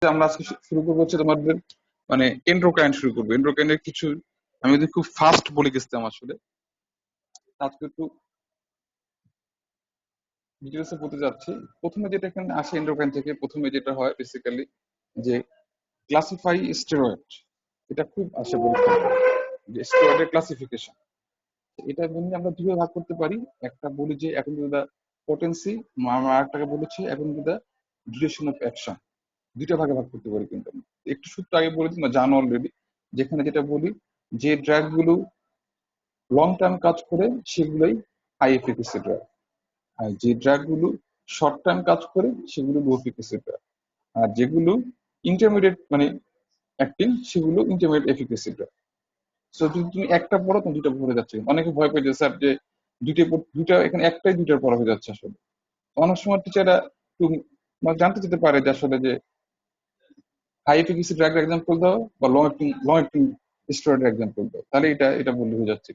আমরা আজকে শুরু করবো হচ্ছে তোমাদের মানে এন্ড্রোক্রাইন শুরু করবো। এন্ড্রোক্রাইনের কিছু আমি যদি খুব ফাস্ট বলে গেছিলাম আসলে, আজকে একটু ডিটেলসে বলতে যাচ্ছি। প্রথমে যেটা এখানে আসে এন্ড্রোক্রাইন থেকে, প্রথমে যেটা হয় বেসিক্যালি যে ক্লাসিফাই স্টেরয়েড। এটা খুব আসে পরীক্ষা, যে স্টেরয়েডের ক্লাসিফিকেশন। এটা বলি আমরা দুটো ভাগ করতে পারি। একটা বলি যে এখন দা পোটেন্সি, আমরা আরেকটাকে বলেছি এখন দা ডিউরেশন অফ অ্যাকশন। দুইটা ভাগে ভাগ করতে পারি কিন্তু আমরা। একটু সূত্র আগে বলে দিই, জানো অলরেডি, যেখানে যেটা বলি যে ড্রাগ গুলো লং টার্ম কাজ করে সেগুলোই হাই এফিকেসি ড্রাগ, আর যে ড্রাগ গুলো শর্ট টার্ম কাজ করে সেগুলো লো এফিকেসি ড্রাগ, আর যেগুলো ইন্টারমিডিয়েট মানে অ্যাক্টিং সেগুলো ইন্টারমিডিয়েট এফিকেসি ড্রাগ। সো যদি তুমি একটা পড়ো তুমি দুটো পড়ে যাচ্ছে, অনেকে ভয় পেয়ে যায় স্যার যে দুইটা এখানে একটাই দুইটার পড়া হয়ে যাচ্ছে। আসলে অনেক সময় টিচাররা একটু জানতে যেতে পারে যে আসলে যে হাই এফিকেসি ড্রাগের এক্সাম্পল দাও বা লং অ্যাক্টিং স্টেরয়েডের এক্সাম্পল দাও, তাহলে এটা বললে হয়ে যাচ্ছে।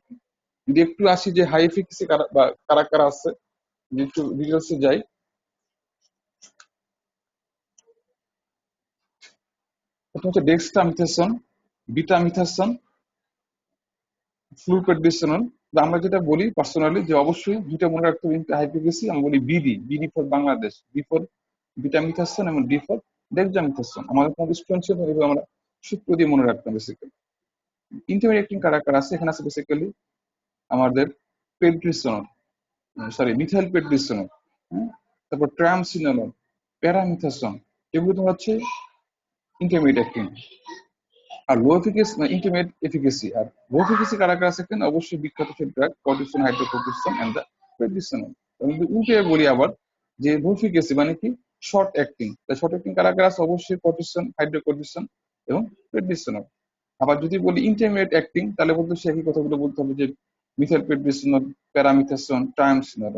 যদি একটু আসি যে হাই এফিকেসি বা কারা কারা আছে, যদি একটু ডিটেলসে যাই। প্রথম হচ্ছে ডেক্সট্রামিথাসন, বিটামিথাসন, ফ্লুপেডমিথেসন। আমরা যেটা বলি পার্সোনালি যে অবশ্যই দুইটা মনে রাখতে হবে হাই এফিকেসি, আমরা বলি BD for Bangladesh, B for betamethasone এবং ডি ফর ডেক্সামিথাসন। আমাদের কোনো স্টুডেন্ট ছিল আমরা সূত্র দিয়ে মনে রাখতাম বেসিক্যালি। ইন্টারমিডিয়েট অ্যাক্টিং কারা কারা আছে এখানে আছে বেসিক্যালি আমাদের পেড্রিসনল, সরি মিথাইল পেড্রিসনল, তারপর ট্রামসিনল, প্যারামিথাসন, এগুলো তোমার হচ্ছে ইন্টারমিডিয়েট অ্যাক্টিং। আর লো এফিকেসি ইন্টারমিডিয়েট এফিকেসি। আর লো এফিকেসি কারা কারা আছে এখানে অবশ্যই বিখ্যাত ড্রাগ কর্টিসন, হাইড্রোকর্টিসন এন্ড দ্য প্রেডিসনল। আমি যদি উল্টে বলি আবার যে লো এফিকেসি মানে কি শর্ট অ্যাক্টিং, তাই শর্ট অ্যাক্টিং কারা কারা আছে অবশ্যই কর্টিসন, হাইড্রোকর্টিসন এবং প্রেডিসনল। আবার যদি বলি ইন্টারমিডিয়েট অ্যাক্টিং তাহলে বলতে সে একই কথাগুলো বলতে হবে যে মিথাইল প্রেডিসনল, প্যারামিথাসন, ট্রায়ামসিনল।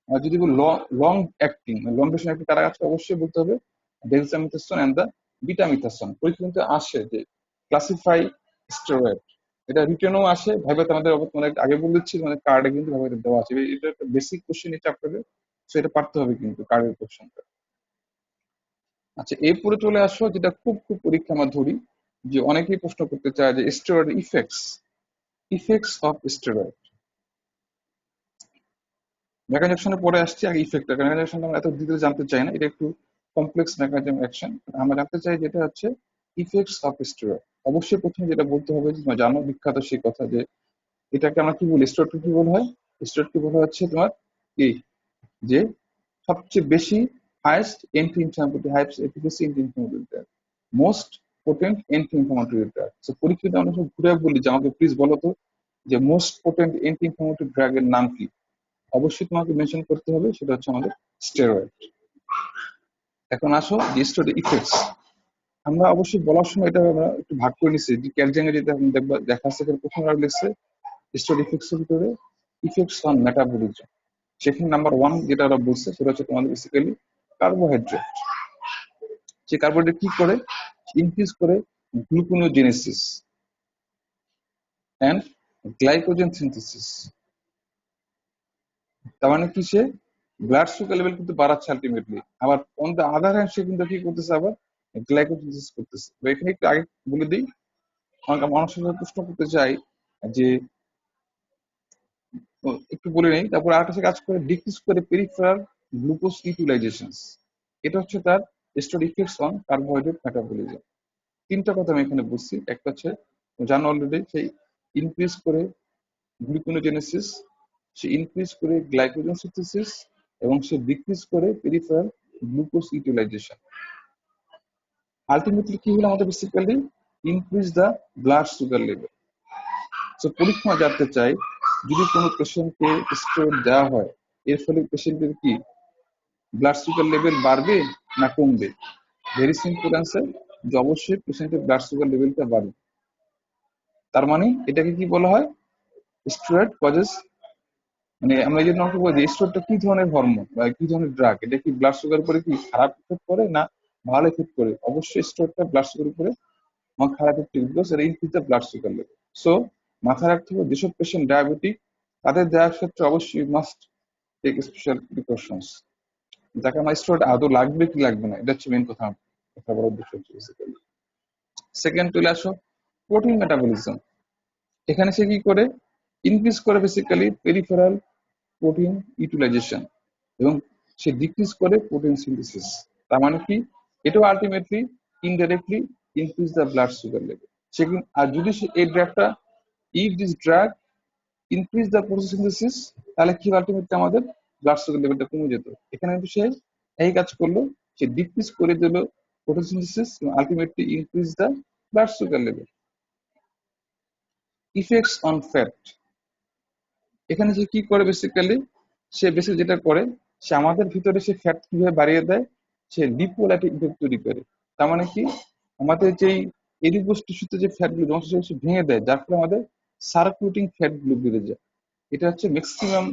আর যদি বলি long acting long duration acting কারা আছে অবশ্যই বলতে হবে ডেক্সামিথাসন এন্ড দ্য বিটামিথাসন। পরীক্ষা কিন্তু আসে যে ক্লাসিফাই স্টেরয়েড, এটা রিটেনও আসে ভাইভাতে। আমাদের অনেক আগে বলেছি মানে কার্ডে কিন্তু ভাইভাতে দেওয়া আছে, এটা একটা বেসিক কোশ্চেন এই চ্যাপ্টারে, সো এটা পারতে হবে কিন্তু কার্ডের কোশ্চেনটা। আচ্ছা এরপরে চলে আসো যেটা খুব খুব পরীক্ষা আমরা ধরি, যে অনেকেই প্রশ্ন করতে চায় যে steroid effects of steroid. Mechanism পরে আসছে, আগে ইফেক্টটা, মেকানিজম আমরা এত ডিটেল জানতে চাই না, এটা একটু কমপ্লেক্স মেকানিজম অ্যাকশন। আমরা জানতে চাই যেটা হচ্ছে ইফেক্টস অফ স্টেরয়েড। অবশ্যই প্রথমে যেটা বলতে হবে যে জানো বিখ্যাত সেই কথা যে এটাকে আমরা কি বলি, স্টেরয়েডকে কি বলা হয়? স্টেরয়েডকে বলা হচ্ছে তোমার এই যে সবচেয়ে বেশি highest anti inflammatory, highest efficacy anti inflammatory drug, most potent anti inflammatory drug. So পরীক্ষাতে আমরা সব ঘুরে বলি যে আমাকে প্লিজ বলো তো যে most potent anti inflammatory drug এর নাম কি। অবশ্যই তোমাকে মেনশন করতে হবে সেটা হচ্ছে আমাদের স্টেরয়েড। এখন আসো যে স্টেরয়েড ইফেক্টস। আমরা অবশ্যই বলার সময় এটা আমরা একটু ভাগ করে নিচ্ছি যে ক্যালজেঙ্গে যেটা দেখবা দেখা যাচ্ছে প্রথম আর লিখছে স্টেরয়েড ইফেক্টস এর ভিতরে ইফেক্টস অন মেটাবলিজম। সেখানে নাম্বার 1 যেটা ওরা বলছে সেটা হচ্ছে তোমাদের বেসিক্যালি কার্বোহাইড্রেট। যে কার্বোহাইড্রেট কি করে ইনক্রিজ করে গ্লুকোনোজেনেসিস এন্ড গ্লাইকোজেন সিনথেসিস। তার মানে কি সে ব্লাড সুগার লেভেল কিন্তু বাড়াচ্ছে আলটিমেটলি। আবার অন দ্য আদার হ্যান্ড সে কিন্তু কি করতেছে আবার গ্লাইকোজেনেসিস করতেছে। তো এখানে একটু আগে বলে দিই, মানুষের প্রশ্ন করতে চাই যে একটু বলে নেই, তারপর আরেকটা কাজ করে ডিক্রিজ করে পেরিফেরাল গ্লুকোজ ইউটিলাইজেশন। এটা হচ্ছে তার store effects on carbohydrate metabolism. তিনটা কথা আমি এখানে বুঝছি। একটা হচ্ছে জানো অলরেডি সেই ইনক্রিজ করে গ্লুকোনোজেনেসিস, সে ইনক্রিজ করে গ্লাইকোজেন সিনথেসিস এবং সে ডিক্রিজ করে পেরিফেরাল গ্লুকোজ ইউটিলাইজেশন। আলটিমেটলি কি হলো আমাদের basically increase the blood sugar level. So পরীক্ষা জানতে চাই যদি কোনো পেশেন্টকে স্টেরয়েড দেওয়া হয় এর ফলে পেশেন্টের কি ব্লাড সুগার লেভেল বাড়বে না কমবে? ভেরি সিম্পল অ্যান্সার যে অবশ্যই পেশেন্টের ব্লাড সুগার লেভেলটা বাড়বে। তার মানে এটাকে কি বলা হয় স্টেরয়েড কজেস, মানে আমরা এই জন্য বলি স্টেরয়েডটা কি ধরনের হরমোন বা কি ধরনের ড্রাগ, এটা কি ব্লাড সুগার উপরে কি খারাপ ইফেক্ট করে না ভালো ইফেক্ট করে? অবশ্যই স্টেরয়েডটা ব্লাড সুগার উপরে খারাপ ইফেক্ট, বিকজ এটা increase the blood sugar level. So মাথায় রাখতে হবে যেসব পেশেন্ট ডায়াবেটিক তাদের দেওয়ার ক্ষেত্রে অবশ্যই মাস্ট টেক স্পেশাল প্রিকশনস। যাকে আমার স্টেরয়েড আদৌ লাগবে কি লাগবে না এটা হচ্ছে মেন কথা। কথা বলার উদ্দেশ্য হচ্ছে বেসিক্যালি। সেকেন্ড চলে আসো প্রোটিন মেটাবলিজম। এখানে সে কি করে, ইনক্রিজ করে বেসিক্যালি পেরিফেরাল প্রোটিন ইউটিলাইজেশন, এবং সে ডিক্রিজ করে প্রোটিন সিনথেসিস। তার মানে কি, এটাও ultimately indirectly increase the blood sugar level. সে আর যদি এই ড্রাগটা, if this drug increase the protein synthesis, তাহলে কি আলটিমেটলি আমাদের ব্লাড সুগার লেভেলটা কমে যেত। এখানে কিন্তু সে এই কাজ করলো, সে ডিক্রিজ করে দিল প্রোটিন সিনথেসিস এবং ultimately increase the blood sugar level. Effects on fat. এখানে সে কি করে বেসিক্যালি, সে বেসিক যেটা করে, সে আমাদের ভিতরে সে ফ্যাট কিভাবে বাড়িয়ে দেয়, সে লিপোলাইটিক ইফেক্ট তৈরি করে। তার মানে কি, আমাদের যেই এডিপোজ টিস্যুতে যে ফ্যাট গুলো সে ভেঙে দেয়, যার ফলে আমাদের সার্কুলেটিং ফ্যাট গুলো বেড়ে যায়। এটা হচ্ছে ম্যাক্সিমাম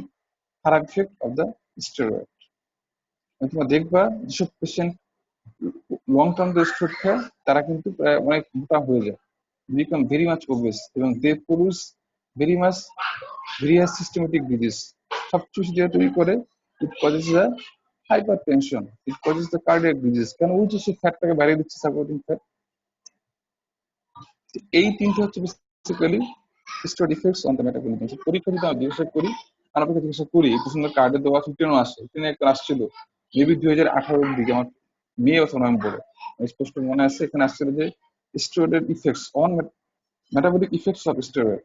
খারাপ ইফেক্ট অফ দ্য স্টেরয়েড। তোমরা দেখবা যেসব পেশেন্ট লং টার্ম স্টেরয়েড খায়, তারা কিন্তু প্রায় অনেক মোটা হয়ে যায়, বিকাম ভেরি মাচ ওবেস, এবং they produce very much various systematic disease. সবচেয়ে বেশি যেটা তৈরি করে, it causes the hypertension, it causes the cardiac disease. কেন, ওই যে সে ফ্যাটটাকে বাড়িয়ে দিচ্ছে, সাপোর্টিং ফ্যাট। এই তিনটে হচ্ছে basically steroid effects on the metabolism. পরীক্ষা যদি আমরা জিজ্ঞাসা করি, আমরা জিজ্ঞাসা করি, এই প্রশ্নের কার্ডে দেওয়া ফিফটিনও আসে, ফিফটিনে একটা আসছিল মেবি 2018-এর দিকে, আমার মে অথবা নভেম্বরে স্পষ্ট মনে আছে। এখানে আসছিল যে স্টেরয়েডের effects on metabolic effects of steroid,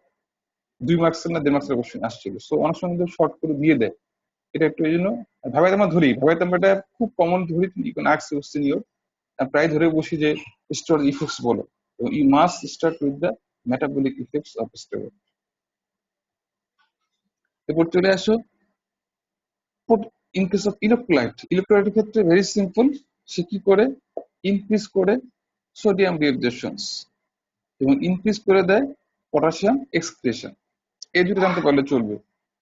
2 মার্কসের না 1.5 মার্কসের কোশ্চেন আসছিল। সো অনেক সময় কিন্তু শর্ট করে দিয়ে দেয়, এটা একটু এই জন্য ভাবাইতে আমরা ধরি, ভাবাইতে আমরা এটা খুব কমন ধরি, ইকোন আর্টস সিনিয়র প্রায় ধরে বসি যে স্টেরয়েড ইফেক্টস বলো, এবং you must start with the metabolic effects of steroid. এরপর চলে আসো ইন কেস অফ ইলেকট্রোলাইট। ইলেকট্রোলাইটের ক্ষেত্রে ভেরি সিম্পল, সে কি করে, ইনক্রিজ করে সোডিয়াম রিঅ্যাবজর্পশনস এবং ইনক্রিজ করে দেয় পটাশিয়াম এক্সক্রিশন। এই দুটো জানতে পারলে চলবে।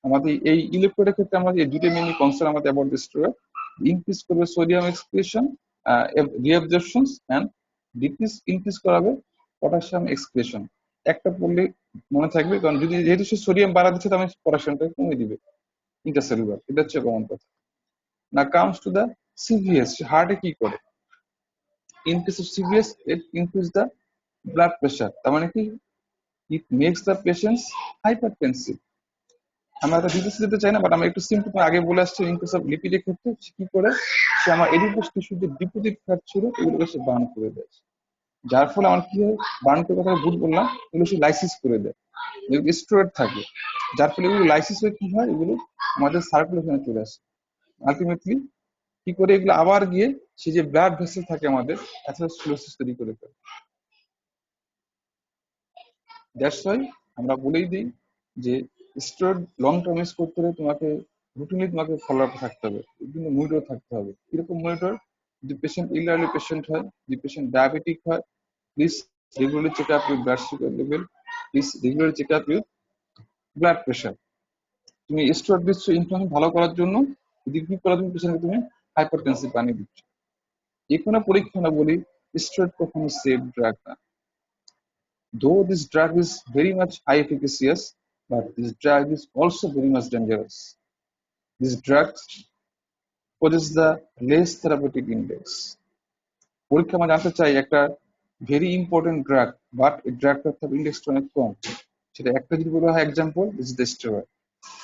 আমাদের এই ইলেকট্রোডের ক্ষেত্রে আমরা এই দুটো মেইনলি কনসার্ন আমাদের অ্যাবাউট দিস স্টেরয়েড, ইনক্রিজ করবে সোডিয়াম এক্সক্রিশন রিঅ্যাবজর্পশনস এন্ড ইনক্রিজ করাবে পটাশিয়াম এক্সক্রিশন। একটা পড়লে মনে থাকবে, কারণ যদি যেহেতু সে সোডিয়াম বাড়া দিচ্ছে, তাহলে পটাশিয়ামটা কমে দিবে ইন্টারসেলুলার। এটা হচ্ছে কমন কথা। না কামস টু দ্য সিভিএস, হার্টে কি করে, in case of CVS it increase the blood pressure. তার মানে কি, it makes the patients hypertensive. আমরা এটা ডিটেলস দিতে চাই না, বাট আমরা একটু সিম্পল আগে বলে আসছি। ইন কেস অফ লিপিডের ক্ষেত্রে সে কি করে, সে আমার এডিপোজ টিস্যুর যে ডিপোজিট ফ্যাট ছিল, এগুলোকে সে বার্ন করে দেয়, যার ফলে আমার কি হয়, বার্ন করে কথা ভুল বললাম, এগুলো সে লাইসিস করে দেয়, স্টেরয়েড থাকে, যার ফলে এগুলো লাইসিস হয়ে কি হয়, এগুলো আমাদের সার্কুলেশনে চলে আসে। আলটিমেটলি কি করে, এগুলো আবার গিয়ে সে যে ব্লাড ভেসেল থাকে আমাদের, অ্যাথেরোস্ক্লেরোসিস তৈরি করে ফেলে। দ্যাটস ওয়াই আমরা বলেই দিই যে স্টেরয়েড লং টার্ম ইউজ করতে হলে তোমাকে রুটিনলি তোমাকে ফলো আপ থাকতে হবে, বিভিন্ন মনিটর থাকতে হবে। এরকম মনিটর, যদি পেশেন্ট ইলারলি পেশেন্ট হয়, যদি পেশেন্ট ডায়াবেটিক হয়, please regularly check up with blood sugar level, please regularly check up with blood pressure. তুমি স্টেরয়েড দিচ্ছ ইনফ্লামেশন ভালো করার জন্য, যদি কি করা, তুমি পেশেন্টকে তুমি হাইপারটেনসিভ বানিয়ে দিচ্ছ। যে কোনো পরীক্ষা না বলি, স্টেরয়েড কখনো সেফ ড্রাগ না। Though this drug is very much high efficacious, but this drug is also very much dangerous. This drug possesses the less therapeutic index. পরীক্ষা আমরা জানতে চাই একটা ভেরি ইম্পর্টেন্ট ড্রাগ, বাট এই ড্রাগটার ইন্ডেক্সটা অনেক কম। সেটা একটা যদি বলা হয়, example this is the steroid.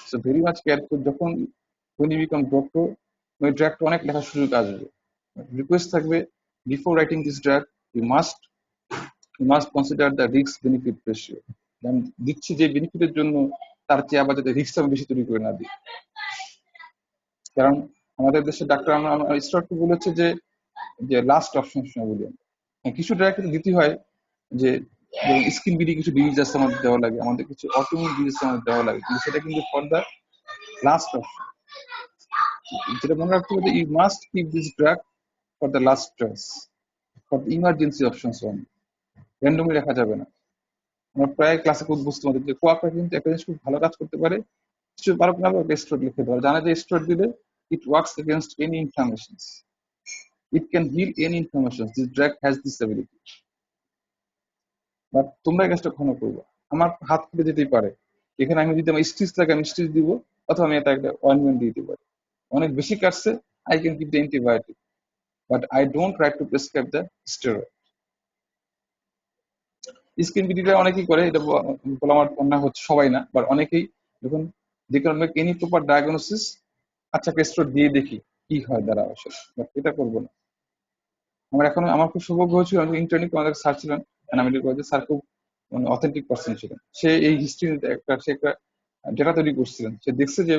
So very much careful, যখন when you become doctor, ওই ড্রাগটা অনেক লেখার সুযোগ আসবে। রিকোয়েস্ট থাকবে, before writing this drug you must consider the risk benefit ratio. আমি দিচ্ছি যে বেনিফিটের জন্য, তার চেয়ে আবার যাতে রিস্ক আমি বেশি তৈরি করে না দিই। কারণ আমাদের দেশের ডাক্তার আমরা স্টার্ট বলেছে যে যে লাস্ট অপশন বলি, কিছু ড্রাগ দিতে হয়, যে স্কিন বিডি কিছু ডিজিজ আছে আমাদের দেওয়া লাগে, আমাদের কিছু অটোইমিউন ডিজিজ আমাদের দেওয়া লাগে, কিন্তু সেটা কিন্তু ফর দ্য লাস্ট অপশন। যেটা মনে রাখতে হবে, you must keep this drug for the last choice, for the emergency options only. Randomly রাখা যাবে না। আমরা প্রায় ক্লাসে খুব বুঝতে পারি যে কোয়াকটা কিন্তু একটা জিনিস খুব ভালো কাজ করতে পারে, কিছু পারো না, স্টেরয়েড লিখে দেওয়া জানা যে স্টেরয়েড দিলে it works against any ইনফ্লামেশনস, it can hill any ইনফ্লামেশনস, this drug has this ability. But তোমরা এই কাজটা কখনো করবে, আমার হাত কেটে যেতেই পারে, এখানে আমি যদি আমার স্টিচ লাগে আমি স্টিচ দিব, অথবা আমি এটা একটা অয়েন্টমেন্ট দিয়ে দিতে পারি। অনেক বেশি কাটছে, I can give the antibiotic, but I don't try to prescribe the steroid. Skin বিডিটা অনেকেই করে, এটা বলা আমার অন্যায় হচ্ছে, সবাই না, বাট অনেকেই যখন they can make any proper diagnosis, আচ্ছা স্টেরয়েড দিয়ে দেখি কি হয় দ্বারা আসলে, বাট এটা করবো না। আমার খুব সৌভাগ্য হয়েছিল, আমি ইন্টারনি আমাদের স্যার ছিলেন মেডিকেল কলেজে, স্যার খুব মানে অথেন্টিক পার্সন ছিলেন। সে এই হিস্ট্রি সে একটা ডেটা তৈরি করছিলেন। সে দেখছে যে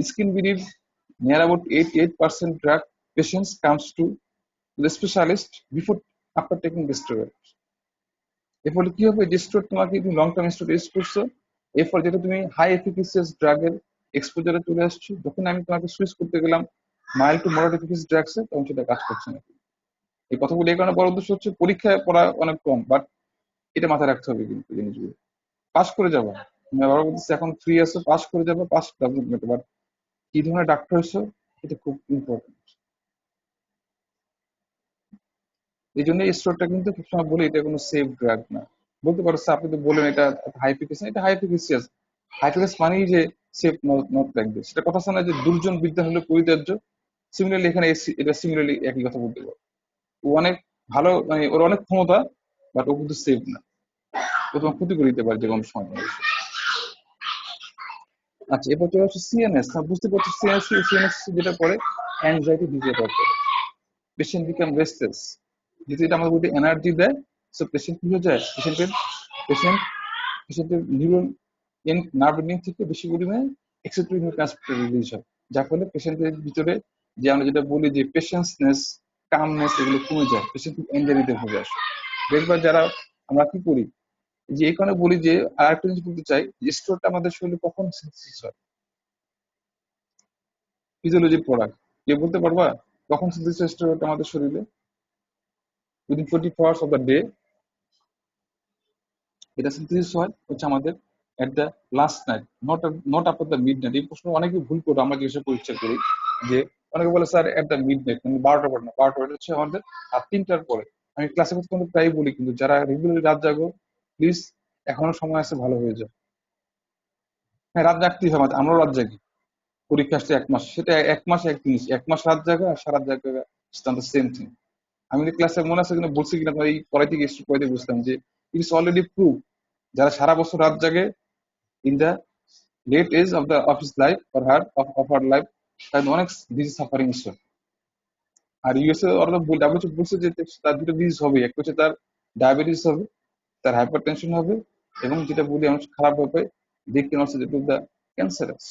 স্কিন বিডির near about 88% drug patients comes to the specialist before after taking the steroid. এর ফলে কি হবে, যে স্টেরয়েড তোমাকে তুমি লং টার্ম স্টেরয়েড ইউজ করছো, এর ফলে যেটা তুমি হাই এফিকাসিয়াস ড্রাগের এক্সপোজারে চলে আসছো, যখন আমি তোমাকে সুইচ করতে গেলাম মাইল্ড টু মডারেট এফিকাসিয়াস ড্রাগসে, তখন সেটা কাজ করছে না। এই কথাগুলো এই কারণে বড় উদ্দেশ্য হচ্ছে, পরীক্ষায় পড়া অনেক কম, বাট এটা মাথায় রাখতে হবে কিন্তু জিনিসগুলো। পাস করে যাবো, আমি আবার বলতেছি, এখন ফ্রি আছো, পাস করে যাবো, পাস ডাজন্ট ম্যাটার, বাট কি ধরনের ডাক্তার হয়েছো এটা খুব ইম্পর্টেন্ট। এই জন্য স্টোরটা কিন্তু সবসময় বলি এটা কোনো সেফ ড্রাগ না। বলতে পারো স্যার, আপনি তো বললেন এটা হাই এফিকাসি, এটা হাই এফিকাসিয়াস। হাই এফিকাস মানেই যে সেফ নট লাইক দিস, সেটা কথা শোনা যে দুর্জন বিদ্যা হলে পরিত্যাজ্য। সিমিলারলি এখানে এটা সিমিলারলি একই কথা বলতে পারো। ও অনেক ভালো, মানে ওর অনেক ক্ষমতা, বাট ও কিন্তু সেফ না, ও তোমার ক্ষতি করে দিতে পারে যে কোনো সময়। আচ্ছা, এরপর চলে আসছে সিএনএস। বুঝতে পারছো সিএনএস যেটা করে অ্যাংজাইটি ডিসঅর্ডার করে, পেশেন্ট বিকাম রেস্টলেস। যেহেতু এটা আমাদের বলতে এনার্জি দেয়, সো পেশেন্ট কি হয়ে যায়, পেশেন্ট পেশেন্টের নিউরন নার্ভ এন্ডিং থেকে বেশি পরিমাণে এক্সিটোসিন ট্রান্সমিটার রিলিজ হয়, যার ফলে পেশেন্টের ভিতরে যে আমরা যেটা বলি যে পেশেন্সনেস, কামনেস, এগুলো কমে যায়, পেশেন্ট খুব এনজাইটিতে ভুগে আসে। দেখবার যারা আমরা কি করি, যে এই কারণে বলি যে আরেকটা জিনিস বলতে চাই, স্টোরটা আমাদের শরীরে কখন সিনথেসিস হয়, ফিজিওলজির প্রোডাক্ট, কে বলতে পারবা কখন সিনথেসিস স্টোরটা আমাদের শরীরে? Within 24 hours of the day এটা সিনথেসিস হয় হচ্ছে আমাদের at the last night, not after the mid night. এই প্রশ্ন অনেকে ভুল করে আমরা জিজ্ঞাসা পরীক্ষা করি, যে অনেকে বলে sir at the mid night, মানে 12টা পর না, 12টা পর হচ্ছে আমাদের রাত 3টার পরে। আমি ক্লাসে কিন্তু প্রায় বলি, কিন্তু যারা রেগুলারলি রাত জাগো, প্লিজ এখনো সময় আছে, ভালো হয়ে যায়। হ্যাঁ, রাত জাগতেই হবে, আমরাও রাত জাগি, পরীক্ষা আসছে 1 মাস, সেটা 1 মাস এক জিনিস, 1 মাস রাত জাগা আর সারা জাগা সেম থিং। আমি ক্লাসে মনে আছে কিনা বলছি কিনা, এই পড়াইতে গিয়ে পড়াইতে বুঝতাম যে ইটস অলরেডি প্রুভ, যারা সারা বছর রাত জাগে in the late age of his life or her life, তার অনেক ডিজিজ সাফারিং ছিল। আর ইউএসএ ওরা ডাব্লিউএইচও বলছে যে তার দুটো ডিজিজ হবে, একটা হচ্ছে তার ডায়াবেটিস হবে, তার হাইপার টেনশন হবে, এবং যেটা বলি অনেক খারাপ ভাবে দেখতে হচ্ছে যেটা দ্য ক্যান্সারাস।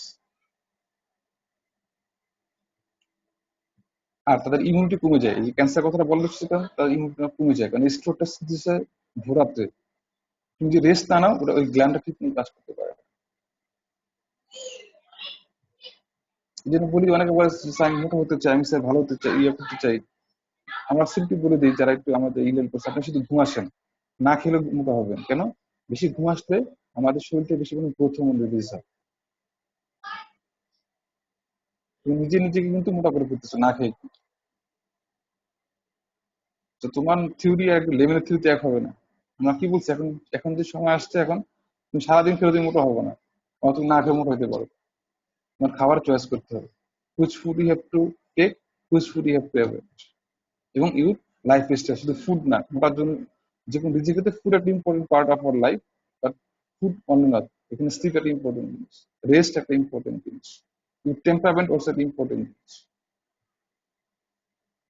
আর তাদের ইমিউনিটি কমে যায়, এই যে ক্যান্সার কথাটা বললে সেটা তাদের ইমিউনিটি কমে যায়, কারণ স্ট্রোকটা সিনথেসিস ভোরাতে তুমি যে রেস্ট না নাও, ওটা ওই গ্ল্যান্ডটা ঠিক কাজ করতে পারে। এই জন্য বলি, অনেকে বলে স্যার আমি মোটা হতে চাই, আমি স্যার ভালো হতে চাই, ইয়ে করতে চাই। আমরা সিম্পলি বলে দিই, যারা একটু আমাদের ইলেল করছে, আপনি শুধু ঘুম আসেন, না খেলে মোটা হবেন কেন? বেশি ঘুম আসলে আমাদের শরীরটা বেশি কোনো গ্রোথ হরমোন রিলিজ হয়, তুমি নিজে নিজেকে কিন্তু মোটা করে ফেলতেছো না খেয়ে। তো তোমার থিওরি আর লেভেলের থিওরিতে এক হবে না। আমরা কি বলছি, এখন এখন যে সময় আসছে, এখন তুমি সারাদিন খেলে তুমি মোটা হবে না, তুমি না খেয়ে মোটা হতে পারো। তোমার খাবার চয়েস করতে হবে, which food you have to take, which food you have to avoid, এবং ইউর লাইফ স্টাইল, শুধু ফুড না, ওটার জন্য যে কোনো রিজিকেতে ফুড একটা important part of our life, but food only not, এখানে স্লিপ একটা ইম্পর্টেন্ট জিনিস, রেস্ট একটা ইম্পর্টেন্ট জিনিস, টেম্পারমেন্ট অলসো একটা ইম্পর্টেন্ট জিনিস।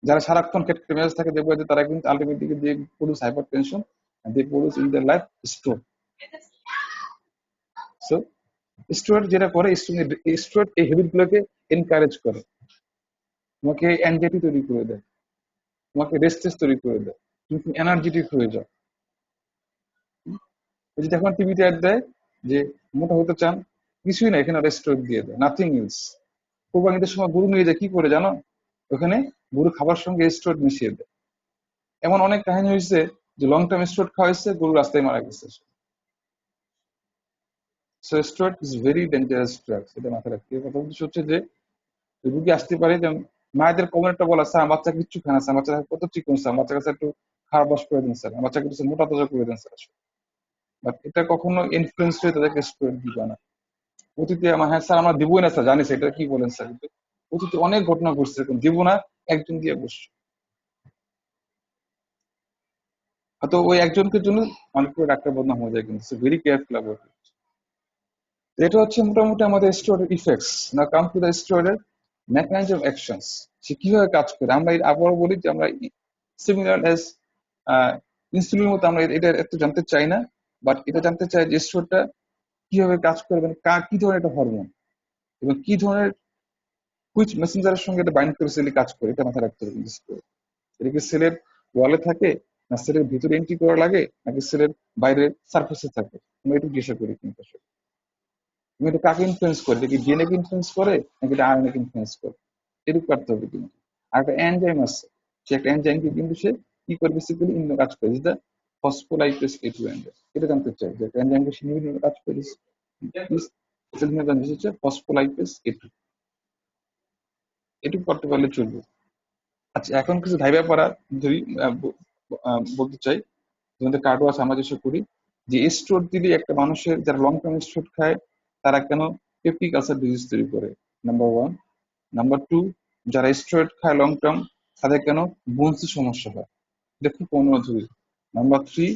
যারা সারাক্ষণ ক্ষেত্রে মেজাজ থাকে, দেখবো যে তারা কিন্তু ultimately they produce hypertension, they produce in their life stroke. So steroid যেটা করে, স্ট্রোয়েড এই হ্যাবিট গুলোকে এনকারেজ করে, তোমাকে অ্যাংজাইটি তৈরি করে দেয়, তোমাকে রেস্টলেস তৈরি করে দেয়, তুমি এনার্জেটিক হয়ে যাও। ওই যে দেখো টিভিতে অ্যাড দেয় যে মোটা হতে চান, কিছুই না, এখানে রেস্টুরেন্ট দিয়ে দেয়, নাথিং ইলস। কোরবানিদের সময় গরু নিয়ে যায় কি করে জানো, ওখানে গরু খাবার সঙ্গে স্টোরেট মিশিয়ে দেয়। এমন অনেক কাহিনী হয়েছে যে লং টার্ম স্টোরেট খাওয়া হয়েছে, গরু রাস্তায় মারা গেছে। So steroid is very dangerous drug, এটা মাথায় রাখতে হবে। কথা উদ্দেশ্য হচ্ছে যে রুগী আসতে পারে, যেমন মায়েদের কমন একটা বলা, স্যার বাচ্চা কিচ্ছু খায় না স্যার, বাচ্চা কত চিকন স্যার, বাচ্চার কাছে একটু খারাপ বাস করে দিন স্যার, বাচ্চাকে একটু মোটা তাজা করে দেন স্যার। বাট এটা কখনো ইনফ্লুয়েন্স হয়ে তাদেরকে স্টোরেট দিবে না। অতীতে আমার, হ্যাঁ স্যার আমরা দিবই না স্যার, জানিস এটা কি বলেন স্যার, কিন্তু অতীতে অনেক ঘটনা ঘটছে, এরকম দিব না, একজন দিয়ে বসছে। তো ওই একজনকে জন্য অনেক করে ডাক্তার বদনাম হয়ে যায়, কিন্তু ভেরি কেয়ারফুল অ্যাবাউট ইট। এটা হচ্ছে মোটামুটি আমাদের স্টেরয়েড ইফেক্টস। না come to the steroid mechanism actions, সে কিভাবে কাজ করে। আমরা আবারও বলি যে আমরা সিমিলার এস ইনসুলিনের মতো আমরা এটা এত জানতে চাই না, বাট এটা জানতে চাই যে স্টেরয়েডটা কিভাবে কাজ করে, মানে কি ধরনের একটা হরমোন এবং কি ধরনের হুইচ মেসেঞ্জারের সঙ্গে এটা বাইন্ড করে সেলে কাজ করে, এটা মাথায় রাখতে হবে। এটা কি সেলের ওয়ালে থাকে, না সেলের ভিতরে এন্ট্রি করা লাগে, নাকি সেলের বাইরে সার্ফেসে থাকে, আমরা একটু জিজ্ঞাসা করি কিন্তু আসলে তুমি এটা কাকে ইনফ্লুয়েন্স করে, এটা কি ডিএনএ কে ইনফ্লুয়েন্স করে নাকি এটা আরএনএ কে ইনফ্লুয়েন্স করে, এরকম করতে হবে কিন্তু। আর একটা এনজাইম আছে, সে একটা এনজাইমকে কিন্তু সে কি করে বেসিক্যালি ইন কাজ করে, যেটা ফসফোলাইপেজ A2 এনজাইম। এটা জানতে চাই যে একটা এনজাইমকে সে বিভিন্ন কাজ করে, হচ্ছে ফসফোলাইপেজ A2, এটুকু করতে পারলে চলবে। আচ্ছা, এখন কিছু ভাইবা পড়া ধরি বলতে চাই, যেমন কার্ডও আছে, আমরা যেসব করি যে স্টোর দিলে একটা মানুষের যারা লং টার্ম স্টোর খায় তারা কেন পেপটিক আলসার ডিজিজ তৈরি করে, নাম্বার ওয়ান। নাম্বার টু, যারা স্টেরয়েড খায় লং টার্ম তাদের কেন বোনসের সমস্যা হয়, এটা খুব ধরি। নাম্বার থ্রি,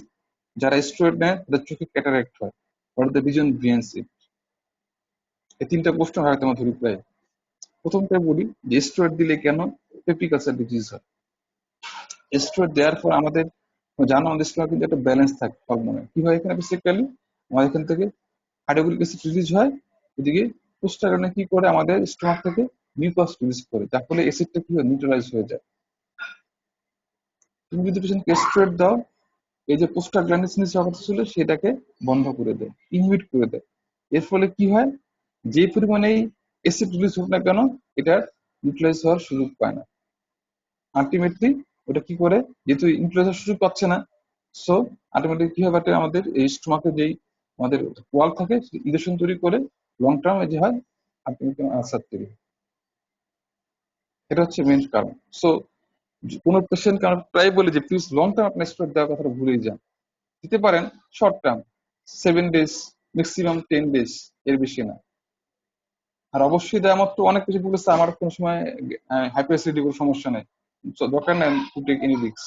যারা স্টেরয়েড নেয় তাদের চোখে ক্যাটারাক্ট হয়, what the reason behind it. এই তিনটা প্রশ্ন হয় তোমার ধরি প্রায়। প্রথমটা বলি যে স্টেরয়েড দিলে কেন পেপটিক আলসার ডিজিজ হয়। স্টেরয়েড দেওয়ার পর আমাদের জানো আমাদের স্টোমাকে কিন্তু একটা ব্যালেন্স থাকে হরমোনের, কি হয় এখানে বেসিক্যালি আমাদের এখান থেকে হাইড্রোক্লোরিক অ্যাসিড রিলিজ হয়, এদিকে প্রোস্টাগ্ল্যান্ডিন কি করে আমাদের স্টোমাক থেকে মিউকাস রিলিজ করে, যার ফলে অ্যাসিডটা কি হয় নিউট্রালাইজ হয়ে যায়। তুমি যদি পেশেন্টকে স্টেরয়েড দাও, এই যে প্রোস্টাগ্ল্যান্ডিন সিরিজ হওয়ার কথা ছিল সেটাকে বন্ধ করে দেয়, ইনহিবিট করে দেয়। এর ফলে কি হয়, যে পরিমাণে অ্যাসিড রিলিজ হোক না কেন এটা নিউট্রালাইজ হওয়ার সুযোগ পায় না। আলটিমেটলি ওটা কি করে, যেহেতু নিউট্রালাইজ হওয়ার সুযোগ পাচ্ছে না, সো আলটিমেটলি কি হবে, আমাদের এই স্টোমাকে যেই আমাদের ওয়াল থাকে ইরেশন তৈরি করে লং টার্মে যে হয় আলটিমেটলি আলসার তৈরি হয়। এটা হচ্ছে মেন কারণ। সো কোন পেশেন্টকে আমরা প্রায় বলি যে প্লিজ লং টার্ম আপনি স্টেরয়েড দেওয়ার কথাটা ভুলেই যান, দিতে পারেন short term 7 days, maximum 10 days, এর বেশি না। আর অবশ্যই দেওয়া মাত্র অনেক কিছু বলেছে আমার কোনো সময় হাইপারএসিডিটি কোনো সমস্যা নেই, দরকার নেই টু টেক এনি রিস্ক,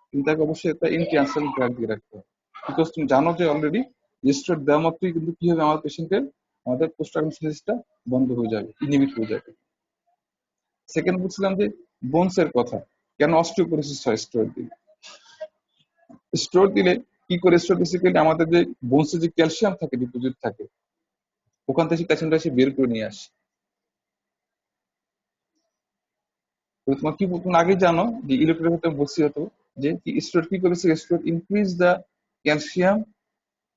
কিন্তু তাকে অবশ্যই একটা এন্টি আনসার ড্রাগ দিয়ে রাখতে হবে। বিকজ তুমি জানো যে অলরেডি স্টেরয়েড দেওয়া মাত্রই কিন্তু কি হবে, আমার পেশেন্টের আমাদের প্রোস্টাগ্ল্যান্ডিন সিরিজটা বন্ধ হয়ে যাবে, ইনহিবিট হয়ে যাবে। সেকেন্ড বলছিলাম যে বোনস এর কথা, কেন অস্টিওপোরোসিস হয় স্টেরয়েড দিলে। স্টেরয়েড দিলে কি করে, স্টেরয়েড বেসিক্যালি আমাদের যে বোনসে যে ক্যালসিয়াম থাকে ডিপোজিট থাকে ওখান থেকে ক্যালসিয়ামটা এসে বের করে নিয়ে আসে। তো তোমার কি তুমি আগে জানো যে ইলেকট্রোড বলছি হতো যে স্টেরয়েড কি করেছে, steroid increase the calcium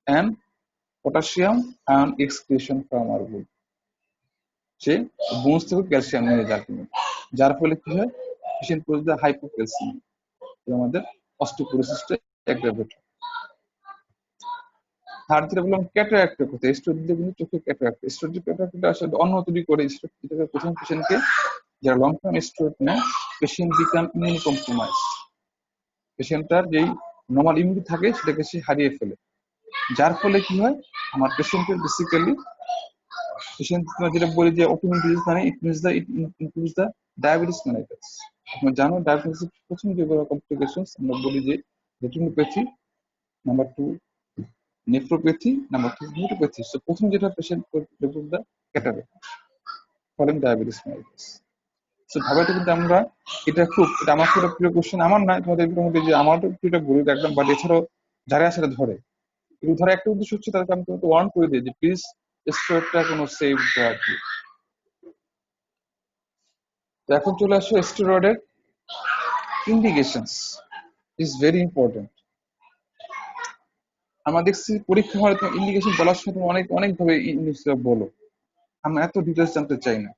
and potassium ion excretion from our বোন। সে বোনস থেকে ক্যালসিয়াম নিয়ে যায়, যার ফলে কি হয় পেশেন্ট পড়ে যায় হাইপোক্যালসিয়াম, আমাদের অস্টিওপোরোসিসটা অ্যাগ্রাভেট। থার্ড যেটা বললাম ক্যাটারাক্টের কথা, স্টেরয়েড দিলে কিন্তু চোখে ক্যাটারাক্ট, স্টেরয়েড ক্যাটারাক্টটা আসলে অন্য তৈরি করে স্টেরয়েড প্রথম পেশেন্টকে যারা লং টার্ম স্টেরয়েড নেয় পেশেন্ট বিকাম ইমিউন কম্প্রোমাইজ, পেশেন্টটার যেই নর্মাল ইমিউনিটি থাকে সেটাকে সে হারিয়ে ফেলে, যার ফলে কি হয় আমার পেশেন্টের বেসিক্যালি পেশেন্ট যেটা বলি যে অটোইমিউন ডিজিজ মানে it includes the diabetes mellitus. আপনারা জানো ডায়াবেটিস প্রথম যেগুলো কমপ্লিকেশনস আমরা বলি যে retinopathy, number two nephropathy, number three neuropathy. So প্রথম যেটা patient develop the cataract following diabetes mellitus. So ভাবাটা কিন্তু আমরা এটা আমার খুব প্রিয় কোশ্চেন, আমার না তোমাদের মধ্যে যে আমার এটা বলি একদম, বাট এছাড়াও যারা আসলে ধরে কিন্তু ধরে একটা উদ্দেশ্য হচ্ছে তাদেরকে আমি তোমাকে ওয়ার্ন করে দিই যে প্লিজ স্টেরয়েডটা কোনো সেফ ড্রাগ। তো এখন চলে আসো স্টেরয়েডের ইন্ডিকেশনস ইজ ভেরি ইম্পর্টেন্ট। আমরা দেখছি পরীক্ষা হলে তোমার ইন্ডিকেশন বলার সময় তুমি অনেক অনেক ভাবে বলো, আমরা এত ডিটেলস জানতে চাই না।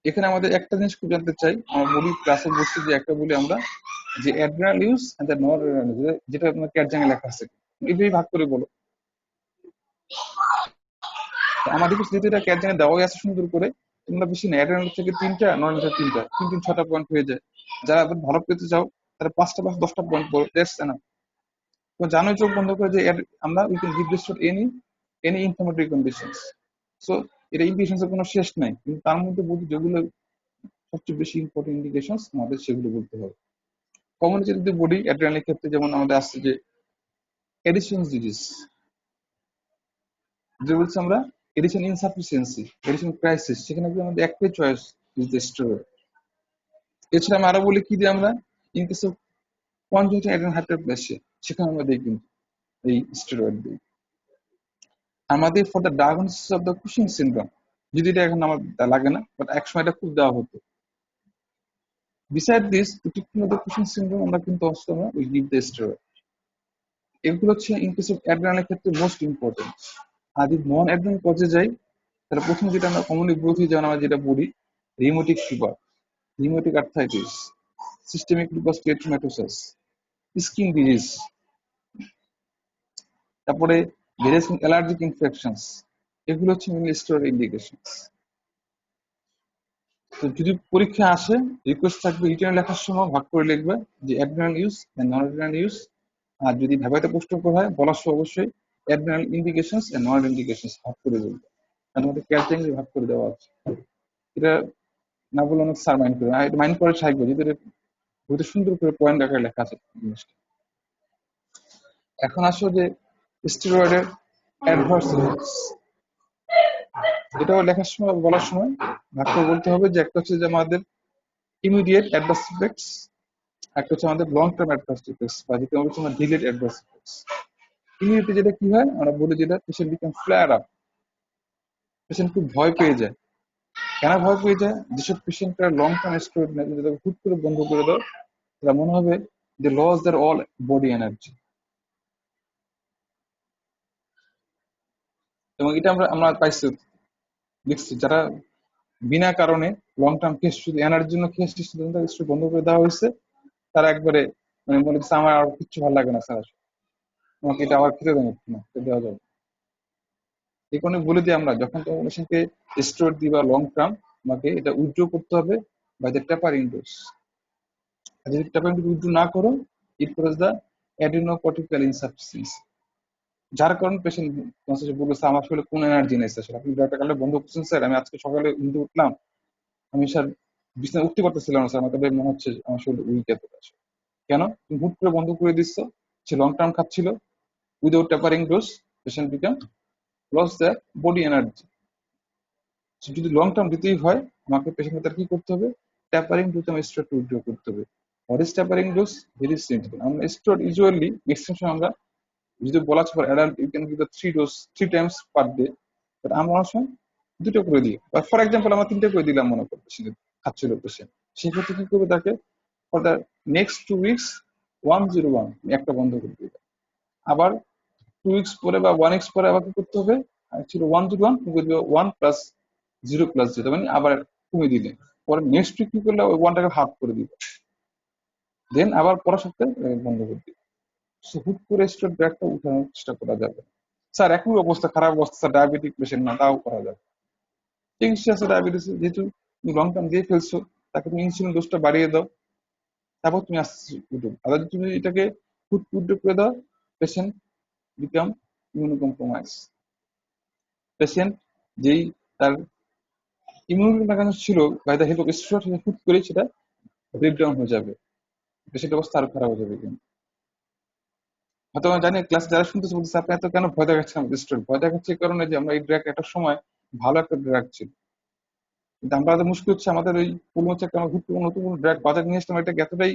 এখানে আমাদের একটা জিনিস খুব জানতে চাই, আমরা বলি ক্লাসে বসছি যে একটা বলি আমরা যে adrenal use and the non adrenal, যেটা তোমার ক্যাটজাঙে লেখা আছে এইভাবেই ভাগ করে বলো। আমাদের যেটা ক্যাটজাঙে দেওয়াই আছে সুন্দর করে, তোমরা বেশি না অ্যাড্রেনাল থেকে 3টা, নন অ্যাড্রেনাল 3টা, 3-6টা পয়েন্ট হয়ে যায়। যারা ভালো পেতে চাও তারা 5টা 10টা পয়েন্ট বলো, দ্যাটস এনাফ। তো জানোই চোখ বন্ধ করে যে আমরা we can give this for any inflammatory conditions. So এটা ইন্ডিকেশনস এর কোনো শেষ নাই, কিন্তু তার মধ্যে বলতে যেগুলো সবচেয়ে বেশি ইম্পর্টেন্ট ইন্ডিকেশনস আমাদের সেগুলো বলতে হবে। কমন যদি বলি অ্যাড্রেনালের ক্ষেত্রে যেমন আমাদের আসছে যে এডিশন ডিজিজ, যে বলছি আমরা এডিশন ইনসাফিসিয়েন্সি, এডিশন ক্রাইসিস, সেখানে আমাদের একটাই চয়েস ইজ দ্য স্টেরয়েড। এছাড়া আমরা আরো বলি কি দিই আমরা, in case of congenital adrenal hyperplasia, সেখানে আমরা দিই কিন্তু এই স্টেরয়েড দিই। আমাদের for the diagnosis of the Cushing syndrome, যদি এটা এখন আমার লাগে না, বাট একসময় এটা খুব দেওয়া হতো। Beside this, to treatment of the Cushing syndrome আমরা কিন্তু অবশ্যই আমরা উই গিভ দ্য স্টেরয়েড। এগুলো হচ্ছে ইন কেস অফ অ্যাড্রেনালের ক্ষেত্রে মোস্ট ইম্পর্টেন্ট। আর যদি নন অ্যাড্রেনাল পর্যায়ে যাই, তাহলে প্রথম যেটা আমরা কমনলি বলছি, যেমন আমরা যেটা বলি rheumatic fever, rheumatic arthritis, systemic lupus erythematosus, skin disease, তারপরে ভেরিয়াস অ্যালার্জিক ইনফেকশনস, এগুলো হচ্ছে মেইনলি স্টেরয়েড ইন্ডিকেশনস। তো যদি পরীক্ষা আসে, রিকোয়েস্ট থাকবে রিটার্ন লেখার সময় ভাগ করে লিখবে যে adrenal use and non adrenal use. আর যদি ধাবাইতে প্রশ্ন করা হয়, বলার সময় অবশ্যই adrenal indications and non indications ভাগ করে বলবে, কারণ আমাদের ক্যালচারিং ভাগ করে দেওয়া আছে। এটা না বলে অনেক স্যার মাইন্ড করে, এটা মাইন্ড করে সাহায্য, যদি বইতে সুন্দর করে পয়েন্ট আকারে লেখা আছে জিনিসটা। এখন আসো যে স্টেরয়েডের অ্যাডভার্স ইফেক্টস, এটাও লেখার সময় বলার সময় ভাগ করে বলতে হবে যে একটা হচ্ছে যে আমাদের ইমিডিয়েট অ্যাডভার্স ইফেক্টস, একটা হচ্ছে আমাদের লং টার্ম অ্যাডভার্স ইফেক্টস, বা যেটা বলছি আমরা ডিলেড অ্যাডভার্স ইফেক্টস। ইমিডিয়েটলি যেটা কি হয়, আমরা বলি যেটা patient become flair up, patient খুব ভয় পেয়ে যায়। কেন ভয় পেয়ে যায়? যেসব পেশেন্টরা লং টার্ম স্টেরয়েড নেয়, যদি হুট করে বন্ধ করে দাও, তারা মনে হবে যে লস দেয়ার অল বডি এনার্জি। এবং এটা আমরা আমরা পাইছি, দেখছি যারা বিনা কারণে লং টার্ম খেয়ে শুধু এনার্জির জন্য খেয়ে স্টেরয়েড বন্ধ করে দেওয়া হয়েছে, তারা একবারে মানে মনে হচ্ছে আমার আর কিচ্ছু ভালো লাগে না স্যার, আমাকে এটা আবার খেতে দেন একটু, না এটা দেওয়া যাবে। এই কারণে বলে দিই আমরা, যখন তোমার পেশেন্টকে স্টেরয়েড দিবা লং টার্ম, তোমাকে এটা উইথড্র করতে হবে বাই দ্য ট্যাপারিং ডোজ। আর যদি ট্যাপারিং ডোজ উইথড্র না করো, ইট কজ দ্য অ্যাডিনোকর্টিক্যাল ইনসাফিসিয়েন্সি, যার কারণে পেশেন্ট বলবে স্যার আমার শরীরে কোনো এনার্জি নেই স্যার, আপনি ডাক্তার কালে বন্ধ করছেন স্যার, আমি আজকে সকালে ঘুমতে উঠলাম, আমি স্যার বিছানায় উঠতে পারতেছিলাম না স্যার, আমার তাদের মনে হচ্ছে আমার শরীরে উইক এত আছে। কেন? তুমি হুট করে বন্ধ করে দিচ্ছ, সে লং টার্ম খাচ্ছিল without tapering dose, patient become loss the body energy. যদি লং টার্ম দিতেই হয়, আমাকে পেশেন্ট তার কি করতে হবে, ট্যাপারিং ডোজ আমি স্টেরয়েড উইথড্র করতে হবে। What is tapering dose? Very simple, আমরা স্টেরয়েড ইউজুয়ালি ম্যাক্সিমাম সময় আমরা যদি বলা আছে for adult you can give the 3 dose 3 times per day, but আমরা অনেক সময় দুটো করে দিই, বা ফর এক্সাম্পল আমরা 3টে করে দিলাম মনে করতে, সে খাচ্ছিল পেশেন্ট, সেক্ষেত্রে কি করবে, তাকে ফর দ্য নেক্সট 2 উইকস 101 একটা বন্ধ করে দিবে। আবার 2 উইকস পরে বা 1 উইকস পরে আবার কি করতে হবে, ছিল 101 করে দিবে 1+0+0, মানে আবার কমিয়ে দিলে পরে নেক্সট উইক কি করলে ওই 1টাকে হাফ করে দিবে, দেন আবার পরের সপ্তাহে বন্ধ করে দিবে। সো হুট করে স্টেরয়েড ব্যাগটা উঠানোর চেষ্টা করা যাবে। স্যার একই অবস্থা, খারাপ অবস্থা স্যার, ডায়াবেটিক পেশেন্ট না, তাও করা যাবে। চিকিৎসা আছে ডায়াবেটিস, যেহেতু তুমি লং টার্ম দিয়ে ফেলছো, তাকে তুমি ইনসুলিন ডোজটা বাড়িয়ে দাও, তারপর তুমি আস্তে উঠো। আর যদি তুমি এটাকে হুট করে দাও, patient become immuno compromise. Patient যেই তার ইমিউনিটি মেকানিজম ছিল by the help of steroid, হুট করে সেটা ব্রেকডাউন হয়ে যাবে, পেশেন্ট অবস্থা আরো খারাপ হয়ে যাবে। কিন্তু হয়তো আমরা জানি ক্লাস যারা শুনতেছে বলতেছে আপনি এত কেন ভয় দেখাচ্ছেন আমাদের স্টেরয়েড? ভয় দেখাচ্ছে এই কারণে যে আমরা এই ড্রাগ একটা সময় ভালো একটা ড্রাগ ছিল, কিন্তু আমরা মুশকিল হচ্ছে আমাদের ওই পুরনো হচ্ছে একটা হুট করে নতুন ড্রাগ বাজার নিয়ে আসলাম, এটাকে এতটাই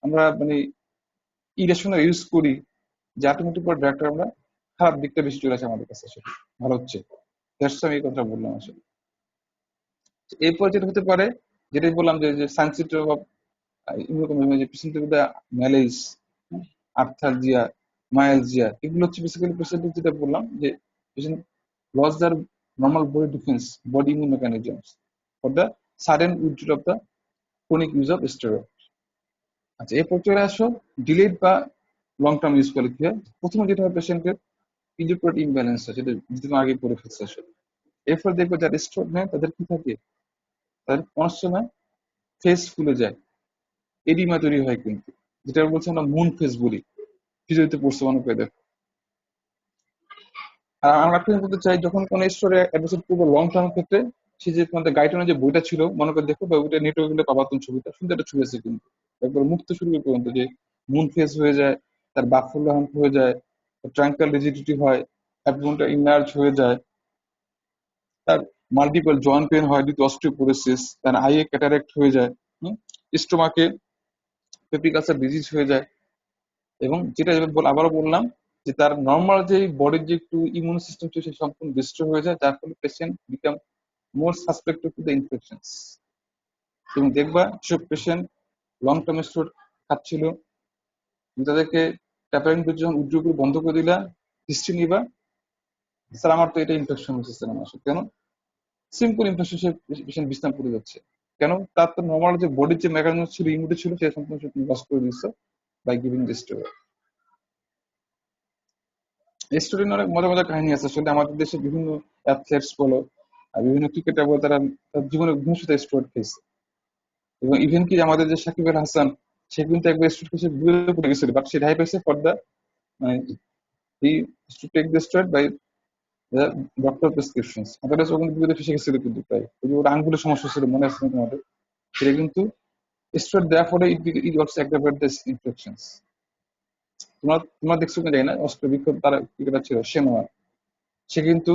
আমরা মানে ইরেশনাল ইউজ করি যে অটোমেটিক করে ড্রাগটা আমরা খারাপ দিকটা বেশি চলে আসে আমাদের কাছে, আসলে ভালো হচ্ছে। দ্যাটস আমি এই কথা বললাম আসলে। এরপর যেটা হতে পারে, যেটাই বললাম যে সানসিটিভ অফ যে পেশেন্টের মধ্যে ম্যালেজ, আর্থালজিয়া, মায়ালজিয়া, এগুলো হচ্ছে বেসিক্যালি পেশেন্টের যেটা বললাম যে patient loss their normal body defence, body immune mechanisms for the sudden withdrawal of the chronic use of steroid. আচ্ছা, এরপর চলে আসো ডিলেড বা লং টার্ম ইউজ করলে কি হয়। প্রথমে যেটা হয় পেশেন্টের ইলেকট্রোলাইট ইমব্যালেন্স হয়, যেটা তুমি আগে পড়ে ফেলছে আসলে। এরপর দেখবো যারা স্ট্রোক নেয় তাদের কি থাকে, তাদের অনেক সময় ফেস ফুলে যায়, এডিমা তৈরি হয়, কিন্তু যেটা বলছে আমরা মুন ফেস বলি, ফিজিওতে পড়ছে মনে করে দেখো। আর আমরা একটা বলতে চাই, যখন কোনো স্টোরে অ্যাডভাইস করবো লং টার্ম ক্ষেত্রে, সে যে তোমাদের গাইডলাইনের যে বইটা ছিল মনে করে দেখো, বা ওইটা নেটওয়ার্ক গুলো পাবা তুমি ছবিটা, সুন্দর একটা ছবি আছে কিন্তু একবার মুক্ত শুরু পর্যন্ত, যে মুন ফেস হয়ে যায়, তার বাফুল্য হয়ে যায়, ট্রাঙ্কাল রিজিডিটি হয়, অ্যাবডোমেনটা ইনলার্জ হয়ে যায়, তার মাল্টিপল জয়েন্ট পেন হয় ডিউ টু অস্টিওপোরোসিস, তার আইয়ে ক্যাটারেক্ট হয়ে যায়, স্টোমাকে পেপিক আলসার ডিজিজ হয়ে যায়, এবং যেটা আবারও বললাম যে তার নর্মাল যে বডির যে একটু ইমিউন সিস্টেম ছিল সে সম্পূর্ণ ডিস্ট্রয় হয়ে যায়, যার ফলে patient become more suspected to the infections. এবং দেখবা সব পেশেন্ট লং টার্ম স্টেরয়েড খাচ্ছিল, তাদেরকে ট্যাপারিন যখন উদ্যোগ বন্ধ করে দিলা, হিস্ট্রি নিবা, স্যার আমার তো এটা ইনফেকশন হচ্ছে স্যার আমার, কেন? সিম্পল ইনফেকশন, সে পেশেন্ট বিছনা পড়ে যাচ্ছে কেন? তার তো নর্মাল যে বডির যে মেকানিজম ছিল, ইমিউনিটি ছিল, সে সম্পূর্ণ লস করে দিচ্ছে by giving this steroid. Steroid অনেক মজা মজা কাহিনী আছে আসলে, আমাদের দেশে বিভিন্ন অ্যাথলেটস বলো আর বিভিন্ন ক্রিকেটার বলো, তারা তার জীবনে বিভিন্ন সাথে স্টেরয়েড খেয়েছে। এবং ইভেন কি আমাদের যে সাকিব আল হাসান, সে কিন্তু একবার স্টেরয়েড খেয়ে বিরক্ত পড়ে গেছিল, বাট সে রেহাই পেয়েছে ফর দ্য মানে he to take the steroid by the doctor prescriptions. Otherwise ও কিন্তু বিরক্ত ফেসে গেছিল কিন্তু প্রায়, ওই যে ওর আঙ্গুলের সমস্যা ছিল মনে আছে তোমাদের, সেটা কিন্তু স্টেরয়েড দেওয়ার ফলে it also aggravate this infections. তোমরা তোমরা দেখছো কিনা জানি না, অস্ট্রেলিয়া বিখ্যাত তারা ক্রিকেটার ছিল শেনোয়ার, সে কিন্তু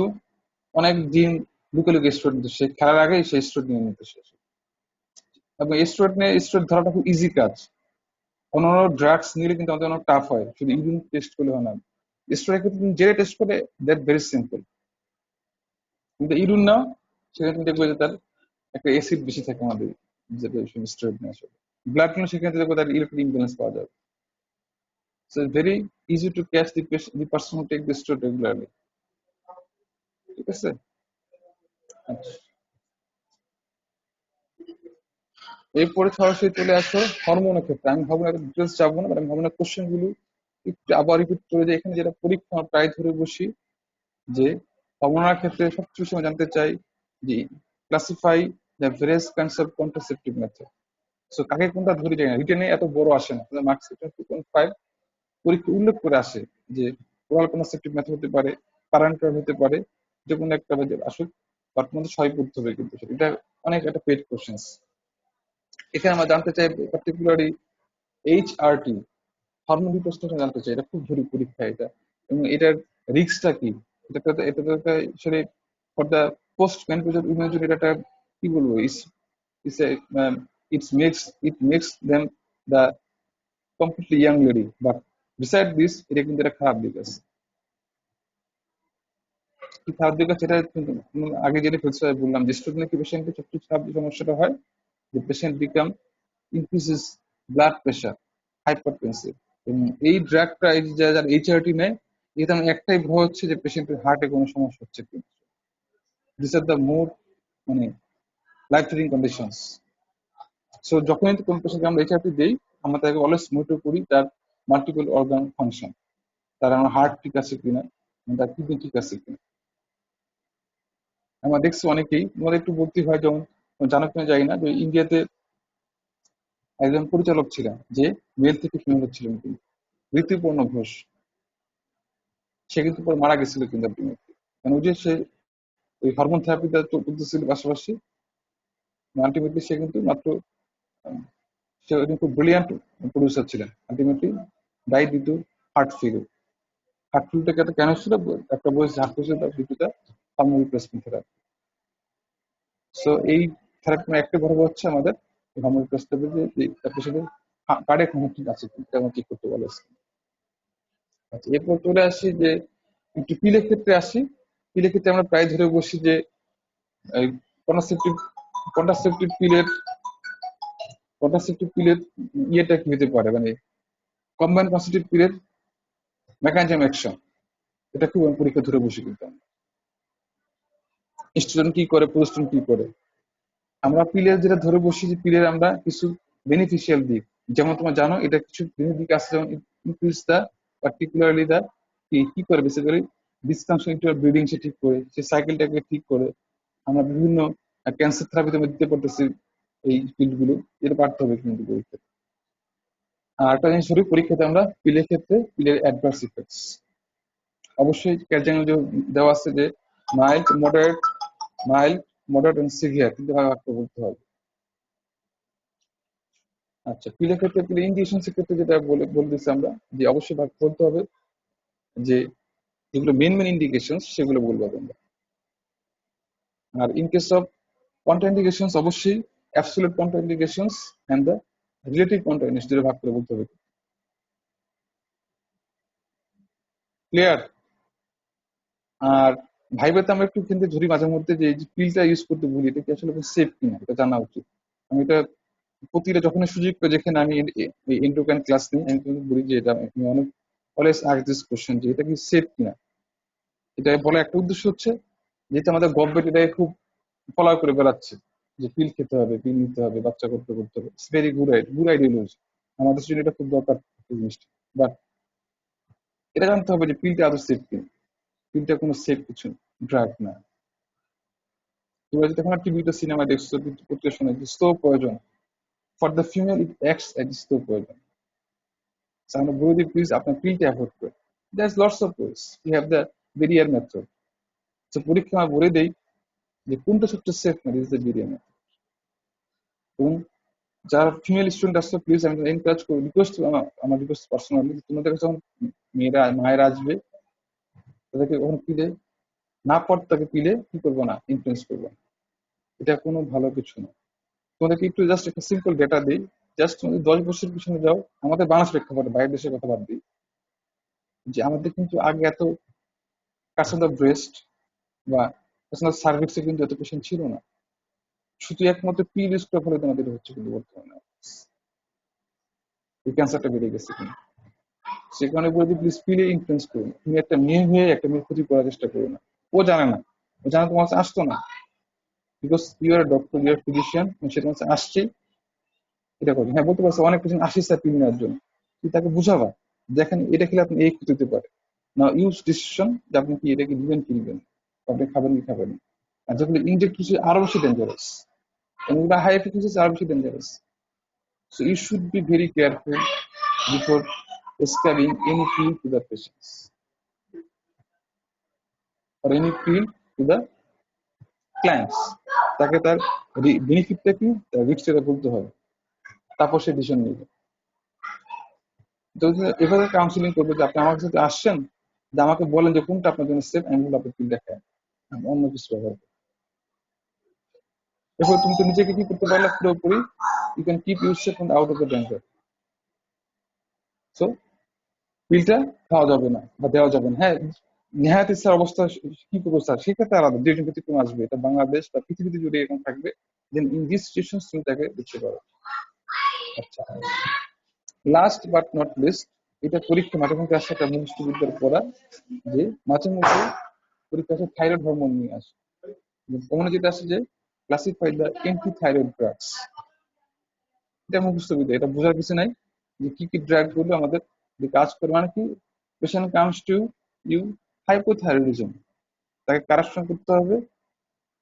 অনেক দিন লুকে লুকে স্টেরয়েড নিত, সে খেলার আগেই সে স্টেরয়েড নিয়ে নিত সে। এবং স্টেরয়েড ধরাটা খুব ইজি কাজ, অন্যান্য ড্রাগস নিলে কিন্তু আমাদের অনেক টাফ হয়, শুধু ইউরিন টেস্ট করলে হয় না। স্টেরয়েড কিন্তু তুমি যেটা টেস্ট করে দ্যাট ভেরি সিম্পল, কিন্তু ইউরিন নাও, সেখানে তুমি দেখবে যে তার একটা অ্যাসিড বেশি থাকে আমাদের, যেটা স্টেরয়েড নেওয়া আসলে ব্লাড নিলে সেখানে দেখবে তার ইলেকট্রিক ইমব্যালেন্স পাওয়া যাবে। So very easy to catch the person who take the steroid regularly. ঠিক আছে? আচ্ছা, এরপরে সরাসরি চলে আসো হরমোনের ক্ষেত্রে। আমি হরমোনের ডিটেলস যাবো না, আমি হরমোনের কোশ্চেন গুলো একটু আবার রিপিট করে যাই। এখানে যেটা পরীক্ষা আমরা প্রায় ধরে বসি যে হরমোনের ক্ষেত্রে সবচেয়ে বেশি আমরা জানতে চাই যে classify the various kinds of contraceptive method. So কাকে কোনটা ধরে যায় না, রিটেনে এত বড় আসে না, মার্কস 2.5 পরীক্ষা উল্লেখ করে আসে যে ওরাল কন্ট্রাসেপটিভ মেথড হতে পারে, প্যারেন্টাল হতে পারে, যে কোনো একটা আসুক, তার মধ্যে ছয় পড়তে হবে কিন্তু, এটা অনেক একটা পেড কোশ্চেন। এখানে আমরা জানতে চাই পার্টিকুলারলি HRT হরমোন রিপ্রেসেন্টেশন জানতে চাই, এটা খুব জরুরি পরীক্ষা এটা। এবং এটার রিস্কটা কি, এটা আসলে for the post menopausal women জন্য এটা কি বলবো, it's makes them the completely young lady, but beside this এটা কিন্তু একটা খারাপ দিক আছে। কি খারাপ দিক আছে, এটা আগে যেটা ফেলছে বললাম যে স্ট্রোক নাকি পেশেন্টের সবচেয়ে খারাপ যে সমস্যাটা হয়, যে patient become increases blood pressure, hypertensive. এবং এই ড্রাগটা এই যে যারা HRT নেয়, এটা একটাই ভয় হচ্ছে যে পেশেন্টের হার্টে কোনো সমস্যা হচ্ছে কি। দিস আর দ্য মোর মানে লাইফ থ্রেটিং কন্ডিশনস। সো যখনই কোন পেশেন্টকে আমরা HRT দিই, আমরা তাকে অলওয়েজ মনিটর করি তার মাল্টিপল অর্গান ফাংশন, তার আমার হার্ট ঠিক আছে কিনা, তার কিডনি ঠিক আছে কিনা। আমরা দেখছি অনেকেই, তোমাদের একটু ভর্তি হয়, যেমন জানো কিনা জানি না, যে ইন্ডিয়াতে একজন পরিচালক ছিলেন যে মেল থেকে ফিমেল ছিলেন কিন্তু, ঋতুপর্ণ ঘোষ, সে কিন্তু পরে মারা গেছিল কিন্তু আলটিমেটলি, মানে ওই যে সে ওই হরমোন থেরাপি করতেছিল পাশাপাশি, আলটিমেটলি সে কিন্তু মাত্র সে খুব ব্রিলিয়ান্ট প্রডিউসার ছিলেন, ultimately die due to heart failure. Heart ফেলিউরটা কেন ছিল, একটা বয়স heart failure due to the hormone replacement therapy. So এই থেরাপি একটা বড় হচ্ছে আমাদের হরমোন রিপ্লেসমেন্ট, যে পেশেন্টের কার্ডিয়াক হরমোন ঠিক আছে তেমন ঠিক করতে বলে। আচ্ছা, এরপর চলে আসি যে একটু পিলের ক্ষেত্রে আসি। পিলের ক্ষেত্রে আমরা প্রায় ধরে বসি যে কন্ট্রাসেপটিভ কন্ট্রাসেপটিভ পিলের কন্ট্রাসেপটিভ পিলের ইয়েটা কি হতে পারে, মানে কম্বাইন কন্ট্রাসেপটিভ পিলের মেকানিজম অ্যাকশন, এটা খুব পরীক্ষা ধরে বসি কিন্তু স্টুডেন্ট কি করে, প্রস্টুডেন্ট কি করে। আমরা পিলের যেটা ধরে বসি যে পিলের আমরা কিছু বেনিফিশিয়াল দিক, যেমন তোমরা জানো এটা কিছু দিক আছে, যেমন ইনক্রিজ দা পার্টিকুলারলি দা কি করে বেসিক্যালি ডিসফাংশন ইন্টার ব্রিডিং, সে ঠিক করে, সে সাইকেলটাকে ঠিক করে। আমরা বিভিন্ন ক্যান্সার থেরাপিতে দিতে পারতেছি এই ফিল্ডগুলো, এটা পারতে হবে কিন্তু পরীক্ষাতে। আর একটা জিনিস ধরি পরীক্ষাতে আমরা পিলের ক্ষেত্রে পিলের অ্যাডভার্স ইফেক্টস অবশ্যই ক্যালচার দেওয়া আছে যে মাইল্ড, মডারেট এন্ড সিভিয়ার, কিন্তু ভাগে বলতে হবে। আচ্ছা, পিলের ক্ষেত্রে পিলে ইনডিউশন ক্ষেত্রে যেটা বলতেছি আমরা যে অবশ্যই ভাগ করতে হবে যে যেগুলো মেন ইন্ডিকেশনস সেগুলো বলবো তোমরা। আর ইন কেস অফ কন্ট্রাইন্ডিকেশনস অবশ্যই অ্যাবসলিউট কন্ট্রাইন্ডিকেশনস এন্ড দ্য রিলেটিভ কন্ট্রাইন্ডিকেশনস দুটো ভাগ করে বলতে হবে। ক্লিয়ার? আর ভাইবাতে আমরা একটু কিন্তু ধরি মাঝে মধ্যে যে পিলটা ইউজ করতে ভুলি, এটা কি আসলে সেফ কিনা এটা জানা উচিত। আমি এটা প্রতিটা যখনই সুযোগ পাই, যেখানে আমি এন্ডোক্রাইন ক্লাস নিই, আমি কিন্তু বলি যে এটা আমি অনেক অলওয়েজ আস্ক দিস কোশ্চেন যে এটা কি সেফ কিনা। এটা বলার একটা উদ্দেশ্য হচ্ছে যেহেতু আমাদের গভর্নমেন্ট এটাকে খুব ফলো করে বেড়াচ্ছে যে পিল খেতে হবে, পিল নিতে হবে, বাচ্চা করতে করতে হবে। ইটস ভেরি গুড আইডিওলজি, আমাদের জন্য এটা খুব দরকার জিনিসটা। বাট এটা জানতে হবে যে পিলটা আদৌ সেফ কিনা। পিলটা কোনো সেফ কিছু ড্রাগ না। তোমরা যদি এখন টিভিতে সিনেমা দেখছো, পত্রিকা শোনো যে slow poison for the female, it acts as slow poison. আমরা বলে দিই প্লিজ আপনার পিলটা অ্যাভয়েড করে। That's lots of ways, you have the barrier method. তো পরীক্ষা আমরা বলে দেই যে কোনটা সবচেয়ে safe method, is the barrier method. এবং যারা ফিমেল স্টুডেন্ট আসছে প্লিজ আমি এনকারেজ করি, রিকোয়েস্ট, আমার রিকোয়েস্ট পার্সোনালি, তোমাদের কাছে যখন মায়েরা আসবে তাদেরকে কখনো পিলে না পড়, তাকে পিলে কি করবো না, ইনফ্লুয়েন্স করবো না। এটা কোনো ভালো কিছু না। তোমাদেরকে একটু জাস্ট একটা সিম্পল ডেটা দিই। জাস্ট তোমাদের 10 বছর পিছনে যাও, আমাদের বাংলাদেশ প্রেক্ষাপটে, বাইরের দেশের কথা বাদ দিই, যে আমাদের কিন্তু আগে এত কাছে ব্রেস্ট বা সার্ভিক্সে কিন্তু এত পেশেন্ট ছিল না। শুধু একমাত্র পিল ইউজ করার ফলে তোমাদের হচ্ছে কিন্তু বর্তমানে এই ক্যান্সারটা বেড়ে গেছে। কিন্তু সেখানে বলছি প্লিজ পিলে ইনফ্লুয়েন্স করুন। তুমি একটা মেয়ে হয়ে একটা মেয়ের ক্ষতি করার চেষ্টা করো না। ও জানে না, ও জানে তোমার কাছে আসতো না, because you are doctor, you are physician, সে তোমার কাছে আসছে। এটা করবে, হ্যাঁ বলতে পারছো অনেক পেশেন্ট আসি স্যার পিল নেওয়ার জন্য, তুই তাকে বুঝাবা দেখেন এটা খেলে আপনি এই ক্ষতি হতে পারে না, ইউজ ডিসিশন যে আপনি কি এটাকে দিবেন কি দিবেন, আপনি খাবেন কি খাবেন না। আর যেগুলো ইনজেক্ট কিছু আরো বেশি ডেঞ্জারাস, এবং এগুলো হাই এফিকাসি আরো বেশি dangerous. So you should be very careful before prescribing any pill to the patients or any pill to the clients. তাকে তার বেনিফিটটা কি, তার রিস্কটা বলতে হবে, তারপর সে ডিসিশন নেবে। যদি এভাবে কাউন্সিলিং করবে যে আপনি আমার কাছে আসছেন, যে আমাকে বলেন যে কোনটা আপনার জন্য সেফ, আমি বলবো আপনি পিল দেখায়, আমি অন্য কিছু ব্যবহার করবো। এরপর তুমি তো নিজেকে কি করতে পারলে পুরোপুরি, you can keep your safe out of the danger. So পিলটা খাওয়া যাবে না বা দেওয়া যাবে না। হ্যাঁ নেহাতি স্যার অবস্থা কি করবো স্যার, সেক্ষেত্রে আলাদা দুইজন ব্যতিক্রম আসবে, এটা বাংলাদেশ বা পৃথিবীতে জুড়ে এরকম থাকবে। দেন ইন দিস সিচুয়েশন তুমি তাকে দেখতে পারো। আচ্ছা, লাস্ট বাট নট লিস্ট, এটা পরীক্ষা মাঝে মধ্যে আসে একটা মুখস্থ বিদ্যার পড়া, যে মাঝে মধ্যে পরীক্ষা আসে থাইরয়েড হরমোন নিয়ে আসে। ওখানে যেটা আসে যে classify the anti thyroid drugs. এটা মুখস্থ বিদ্যা, এটা বোঝার কিছু নাই যে কি কি ড্রাগ গুলো আমাদের যে কাজ করে। মানে কি, patient comes to you hypothyroidism, তাকে কারেকশন করতে হবে।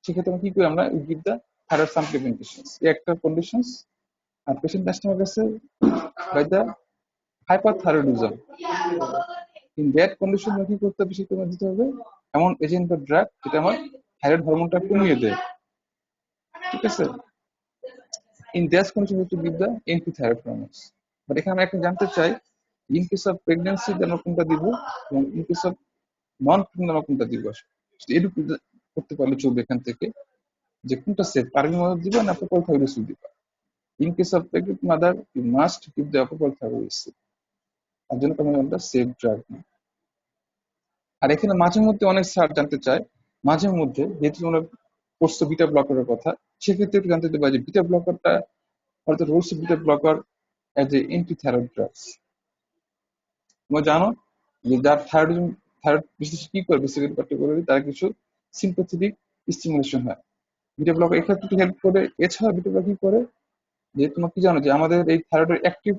সেক্ষেত্রে আমরা কি করি, আমরা গিভ দ্য থাইরয়েড সাপ্লিমেন্টেশনস, এই একটা কন্ডিশনস। আর পেশেন্ট আসছে আমার কাছে by the hyperthyroidism, in that condition কি করতে হবে, সেটা দিতে হবে এমন এজেন্ট বা ড্রাগ যেটা আমার থাইরয়েড হরমোনটা কমিয়ে দেয়। ঠিক আছে, in that condition to give the anti thyroid hormones. But এখানে আমরা একটা জানতে চাই, ইন কেস অফ প্রেগন্যান্সি আমরা কোনটা দিব, এবং in case of non pregnant আমরা কোনটা দিব। এটুকু করতে পারলে চলবে এখান থেকে, যে কোনটা সেফ, পারমিন মাদার দিবা না প্রপার থাইরয়েড দিবা। In case of pregnant mother you must give the proper thyroid, তার জন্য আমরা সেফ ড্রাগ না। আর এখানে মাঝে মধ্যে অনেক স্যার জানতে চায়, মাঝে মধ্যে যেহেতু তোমরা পড়ছো বিটা ব্লকারের কথা, সেক্ষেত্রে একটু জানতে পারি যে বিটা ব্লকারটা হয়তো roles beta blocker as a anti thyroid drugs. তোমরা জানো যে যার থাইরয়েড বিশেষ কি করে, বেসিক্যালি পার্টিকুলারলি তার কিছু সিম্প্যাথেটিক স্টিমুলেশন হয়, বিটা ব্লকার এক্ষেত্রে হেল্প করে। এছাড়া বিটা ব্লকার কি করে, যে তোমরা কি জানো যে আমাদের এই থাইরয়েডের অ্যাক্টিভ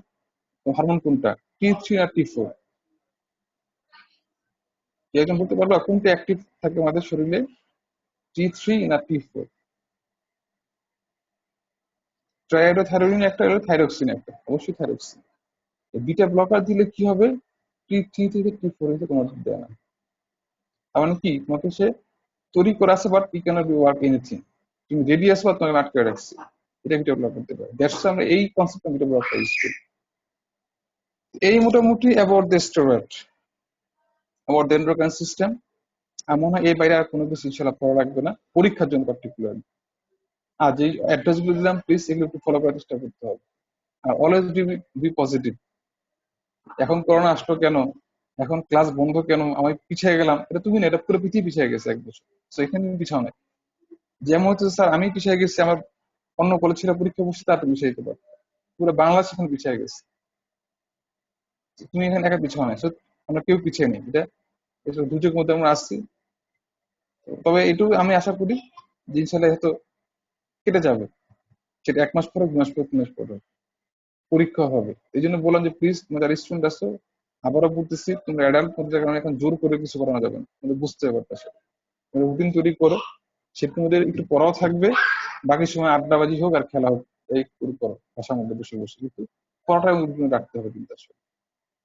হরমোন কোনটা, T3 আর T4? একজন বলতে পারবা কোনটা অ্যাক্টিভ থাকে আমাদের শরীরে, T3 না T4? ট্রাইডোথাইরোইডিন একটা, হলো থাইরক্সিন একটা, অবশ্যই থাইরক্সিন। বিটা ব্লকার দিলে কি হবে, T3 থেকে T4 হতে কোনো দেয় না। তার মানে কি, তোমাকে সে তৈরি করে আছে, but he cannot be work anything, তুমি রেডি আসো বা তোমাকে আটকে রাখছে। এটা বিটা ব্লক করতে পারে। দ্যাটস আমরা এই কনসেপ্ট বিটা ব্লকটা ইউজ করি। এই মোটামুটি অ্যাবাউট দ্য স্টেরয়েড। আবার ডেন্ড্রোক্রাইন সিস্টেম। আর মনে হয় এর বাইরে আর কোনো কিছু ইনশাল্লাহ পড়া লাগবে না পরীক্ষার জন্য পার্টিকুলারলি। আর যে অ্যাড্রেস গুলো দিলাম প্লিজ এগুলো একটু ফলো করার চেষ্টা করতে হবে। Are always be positive. এখন করোনা আসলো কেন, এখন ক্লাস বন্ধ কেন, আমি পিছিয়ে গেলাম, এটা তুমি না, এটা পুরো পৃথিবী পিছিয়ে গেছে 1 বছর। তো এখানে তুমি পিছাও নাই। যেমন হচ্ছে স্যার আমি পিছিয়ে গেছি, আমার অন্য কলেজ ছিল পরীক্ষা বসছে, তা তুমি পিছিয়ে যেতে পারো। পুরো বাংলাদেশ এখন পিছিয়ে গেছে, তুমি এখানে একা পিছাও নাই। So, আমরা কেউ পিছিয়ে নেই, এটা এসব দুর্যোগের মধ্যে আমরা আসছি। তবে এটুকু আমি আশা করি যে ইনশাল্লাহ হয়তো কেটে যাবে, সেটা 1 মাস পরে, 2 মাস পরে, 3 মাস পরে পরীক্ষা হবে। এই জন্য বললাম যে প্লিজ তোমরা যারা স্টুডেন্ট আছো, আবারও বলতেছি তোমরা অ্যাডাল্ট পর্যায়ে, কারণে এখন জোর করে কিছু করানো যাবে না, তোমরা বুঝতে পারতেছো। রুটিন তৈরি করো, সেটার মধ্যে একটু পড়াও থাকবে, বাকি সময় আড্ডাবাজি হোক আর খেলা হোক, এই শুরু করো বাসার মধ্যে বসে বসে, কিন্তু পড়াটা রুটিনে রাখতে হবে কিন্তু আসলে।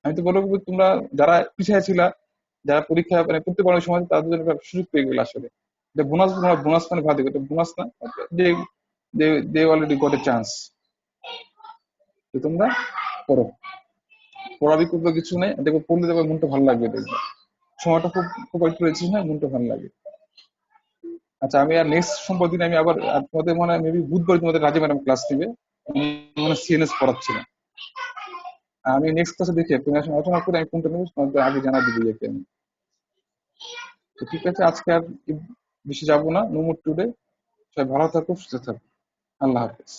আমি তো বলবো যে তোমরা যারা পিছিয়ে ছিলা, যারা পরীক্ষা মানে করতে পারো ওই সময়, তাদের জন্য একটা সুযোগ পেয়ে গেলে আসলে এটা বোনাস। বোনাস মানে ভালো, এটা বোনাস না, যে they already got a chance. তো তোমরা পড়ো, পড়া বিকল্প কিছু নেই, দেখো পড়লে দেখবে মনটা ভালো লাগবে, দেখবে সময়টা খুব খুব একটু রয়েছে না, মনটা ভালো লাগে। আচ্ছা, আমি আর নেক্সট সোমবার দিন আমি আবার তোমাদের মনে হয় মেবি বুধবার তোমাদের রাজে ম্যাডাম ক্লাস দিবে, মানে সিএনএস পড়াচ্ছিলাম। আমি নেক্সট ক্লাসে দেখি তুমি আসলে আলোচনা করে আমি কোনটা নেবো তোমাদের আগে জানা দিবি একে আমি। তো ঠিক আছে, আজকে আর বেশি যাবো না, নো মোর টুডে। সবাই ভালো থাকো, সুস্থ থাকো। আল্লাহ হাফেজ।